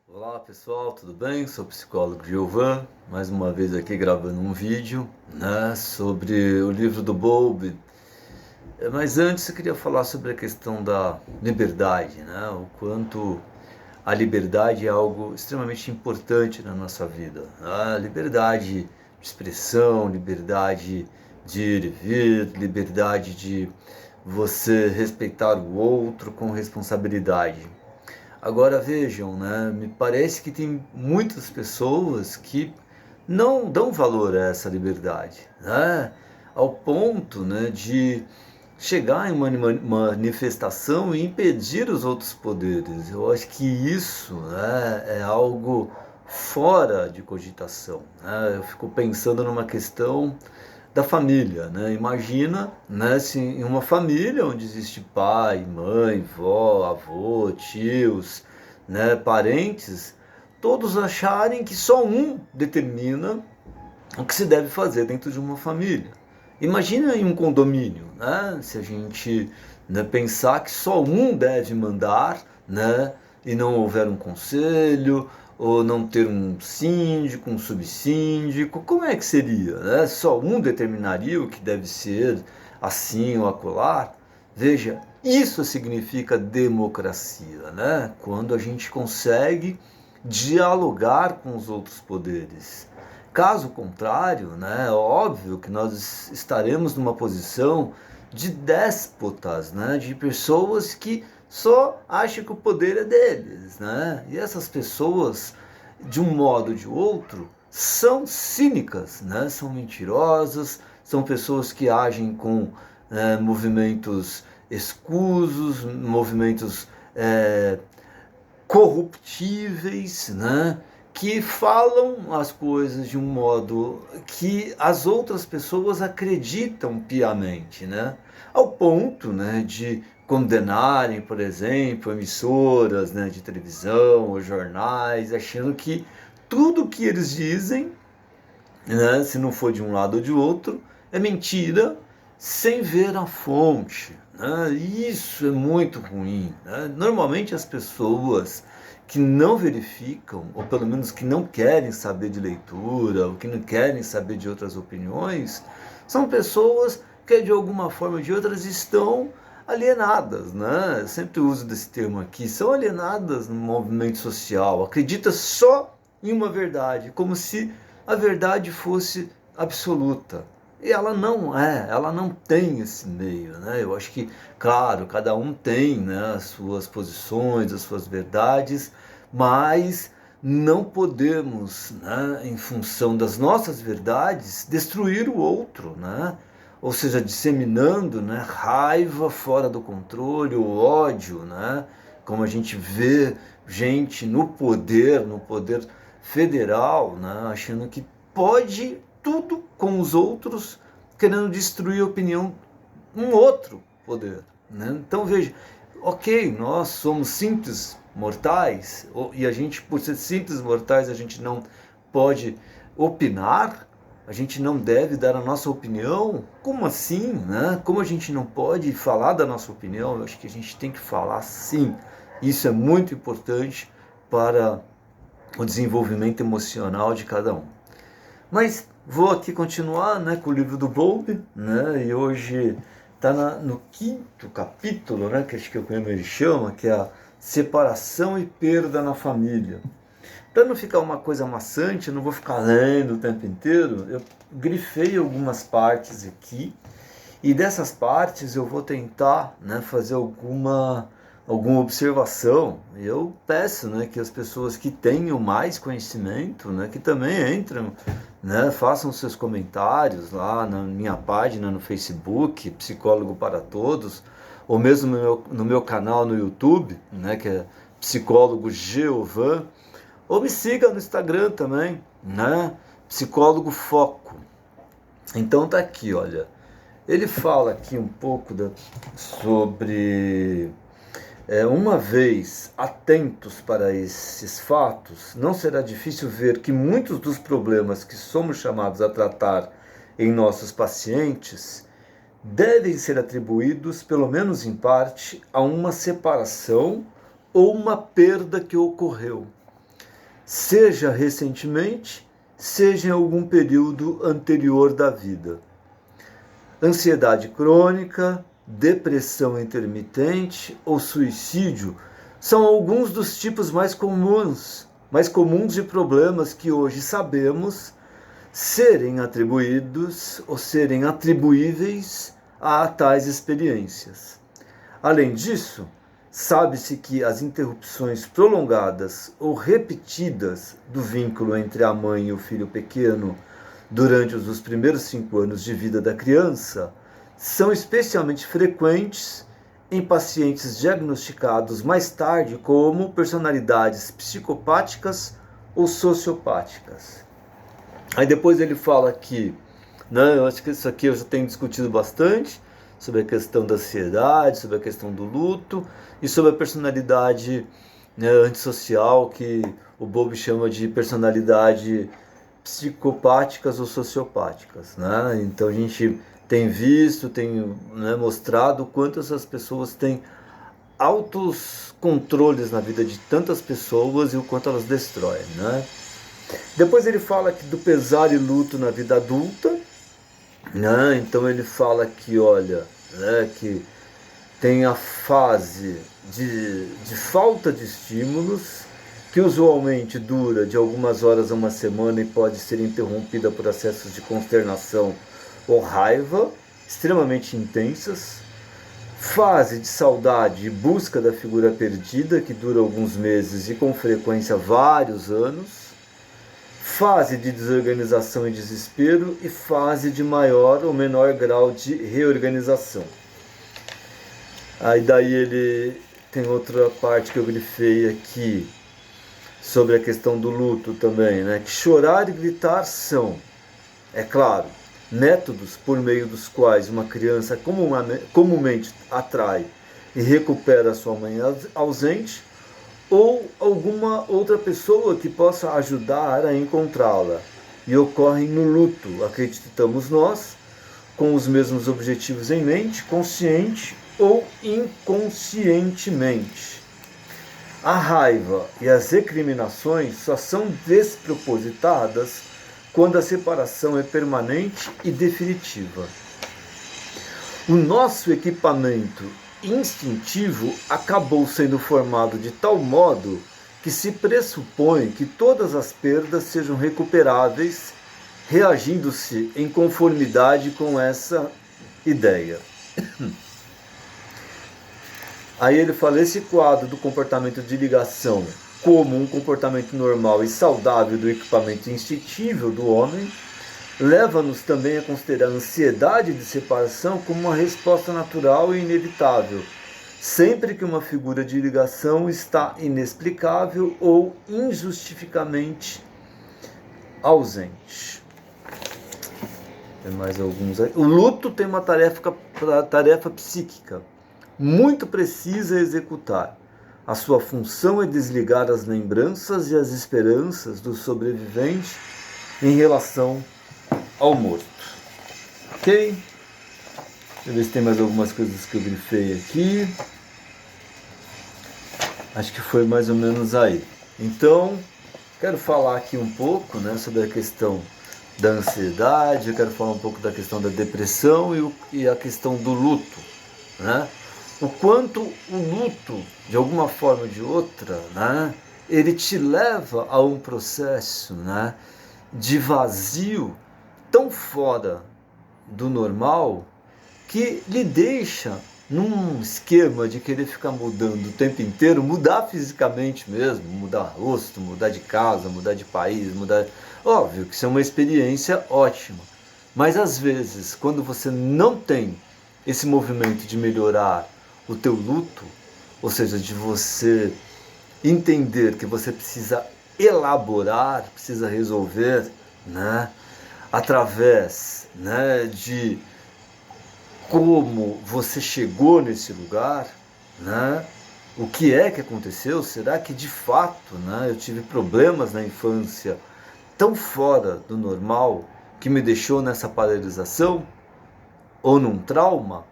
Olá pessoal, tudo bem? Sou o psicólogo Gilvan, mais uma vez aqui gravando um vídeo, sobre o livro do Bowlby. Mas antes eu queria falar sobre a questão da liberdade, o quanto a liberdade é algo extremamente importante na nossa vida. A liberdade de expressão, liberdade de ir e vir, liberdade de você respeitar o outro com responsabilidade. Agora vejam, me parece que tem muitas pessoas que não dão valor a essa liberdade, ao ponto, de chegar em uma manifestação e impedir os outros poderes. Eu acho que isso, é algo fora de cogitação. Eu fico pensando numa questão da família, Imagina, se em uma família onde existe pai, mãe, vó, avô, tios, parentes, todos acharem que só um determina o que se deve fazer dentro de uma família. Imagina em um condomínio, se a gente, pensar que só um deve mandar, e não houver um conselho, ou não ter um síndico, um subsíndico, como é que seria? Só um determinaria o que deve ser assim ou acolá? Veja, isso significa democracia, quando a gente consegue dialogar com os outros poderes. Caso contrário, é óbvio que nós estaremos numa posição de déspotas, de pessoas que só acham que o poder é deles, E essas pessoas, de um modo ou de outro, são cínicas, São mentirosas, são pessoas que agem com movimentos escusos, movimentos corruptíveis, que falam as coisas de um modo que as outras pessoas acreditam piamente, ao ponto, de condenarem, por exemplo, emissoras, de televisão ou jornais, achando que tudo que eles dizem, se não for de um lado ou de outro, é mentira, sem ver a fonte. Isso é muito ruim. Normalmente as pessoas que não verificam, ou pelo menos que não querem saber de leitura, ou que não querem saber de outras opiniões, são pessoas que de alguma forma ou de outras estão alienadas, Eu sempre uso desse termo aqui, são alienadas no movimento social, acredita só em uma verdade, como se a verdade fosse absoluta. E ela não tem esse meio, Eu acho que, claro, cada um tem, as suas posições, as suas verdades, mas não podemos, em função das nossas verdades, destruir o outro, Ou seja, disseminando, raiva fora do controle, o ódio, Como a gente vê gente no poder federal, achando que pode tudo com os outros, querendo destruir a opinião um outro poder. Então veja, ok, nós somos simples mortais, e a gente, por ser simples mortais, a gente não pode opinar, a gente não deve dar a nossa opinião. Como assim? Como a gente não pode falar da nossa opinião? Eu acho que a gente tem que falar sim. Isso é muito importante para o desenvolvimento emocional de cada um. Mas vou aqui continuar, com o livro do Bowlby, e hoje está no quinto capítulo, que acho que como ele chama, que é a separação e perda na família. Para não ficar uma coisa maçante, eu não vou ficar lendo o tempo inteiro, eu grifei algumas partes aqui, e dessas partes eu vou tentar, fazer alguma observação. Eu peço, que as pessoas que tenham mais conhecimento, que também entram, façam seus comentários lá na minha página no Facebook, Psicólogo para Todos, ou mesmo no meu canal no YouTube, que é Psicólogo Giovan, ou me siga no Instagram também, Psicólogo Foco. Então tá aqui, olha. Ele fala aqui um pouco sobre uma vez atentos para esses fatos, não será difícil ver que muitos dos problemas que somos chamados a tratar em nossos pacientes devem ser atribuídos, pelo menos em parte, a uma separação ou uma perda que ocorreu. seja recentemente, seja em algum período anterior da vida. Ansiedade crônica, depressão intermitente ou suicídio são alguns dos tipos mais comuns de problemas que hoje sabemos serem atribuídos ou serem atribuíveis a tais experiências. Além disso, sabe-se que as interrupções prolongadas ou repetidas do vínculo entre a mãe e o filho pequeno durante os primeiros 5 anos de vida da criança são especialmente frequentes em pacientes diagnosticados mais tarde como personalidades psicopáticas ou sociopáticas. Aí depois ele fala que, né, eu acho que isso aqui eu já tenho discutido bastante, sobre a questão da ansiedade, sobre a questão do luto e sobre a personalidade, né, antissocial, que o Bowlby chama de personalidade psicopáticas ou sociopáticas, né? Então a gente tem visto, tem, né, mostrado o quanto essas pessoas têm altos controles na vida de tantas pessoas e o quanto elas destroem, né? Depois ele fala aqui do pesar e luto na vida adulta, né? Então ele fala que, olha, né, que tem a fase de falta de estímulos, que usualmente dura de algumas horas a uma semana e pode ser interrompida por acessos de consternação ou raiva extremamente intensas. Fase de saudade e busca da figura perdida, que dura alguns meses e com frequência vários anos. Fase de desorganização e desespero e fase de maior ou menor grau de reorganização. Aí daí ele tem outra parte que eu grifei aqui, sobre a questão do luto também, né? Que chorar e gritar são, é claro, métodos por meio dos quais uma criança comumente atrai e recupera sua mãe ausente ou alguma outra pessoa que possa ajudar a encontrá-la. E ocorrem no luto, acreditamos nós, com os mesmos objetivos em mente, consciente ou inconscientemente. A raiva e as recriminações só são despropositadas quando a separação é permanente e definitiva. O nosso equipamento instintivo acabou sendo formado de tal modo que se pressupõe que todas as perdas sejam recuperáveis, reagindo-se em conformidade com essa ideia. Aí ele fala, esse quadro do comportamento de ligação como um comportamento normal e saudável do equipamento instintivo do homem, leva-nos também a considerar a ansiedade de separação como uma resposta natural e inevitável, sempre que uma figura de ligação está inexplicável ou injustificadamente ausente. Tem mais alguns aí. O luto tem uma tarefa psíquica muito precisa a executar. A sua função é desligar as lembranças e as esperanças do sobrevivente em relação ao morto. Ok? Deixa eu ver se tem mais algumas coisas que eu grifei aqui. Acho que foi mais ou menos aí. Então, quero falar aqui um pouco, né, sobre a questão da ansiedade, eu quero falar um pouco da questão da depressão e a questão do luto, né? O quanto o luto, de alguma forma ou de outra, né, ele te leva a um processo, né, de vazio tão fora do normal que lhe deixa num esquema de querer ficar mudando o tempo inteiro, mudar fisicamente mesmo, mudar rosto, mudar de casa, mudar de país, mudar... Óbvio que isso é uma experiência ótima, mas às vezes, quando você não tem esse movimento de melhorar o teu luto, ou seja, de você entender que você precisa elaborar, precisa resolver, né, através, né, de como você chegou nesse lugar, né, o que é que aconteceu, será que de fato, né, eu tive problemas na infância tão fora do normal que me deixou nessa paralisação, ou num trauma?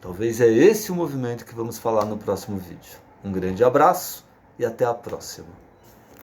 Talvez é esse o movimento que vamos falar no próximo vídeo. Um grande abraço e até a próxima.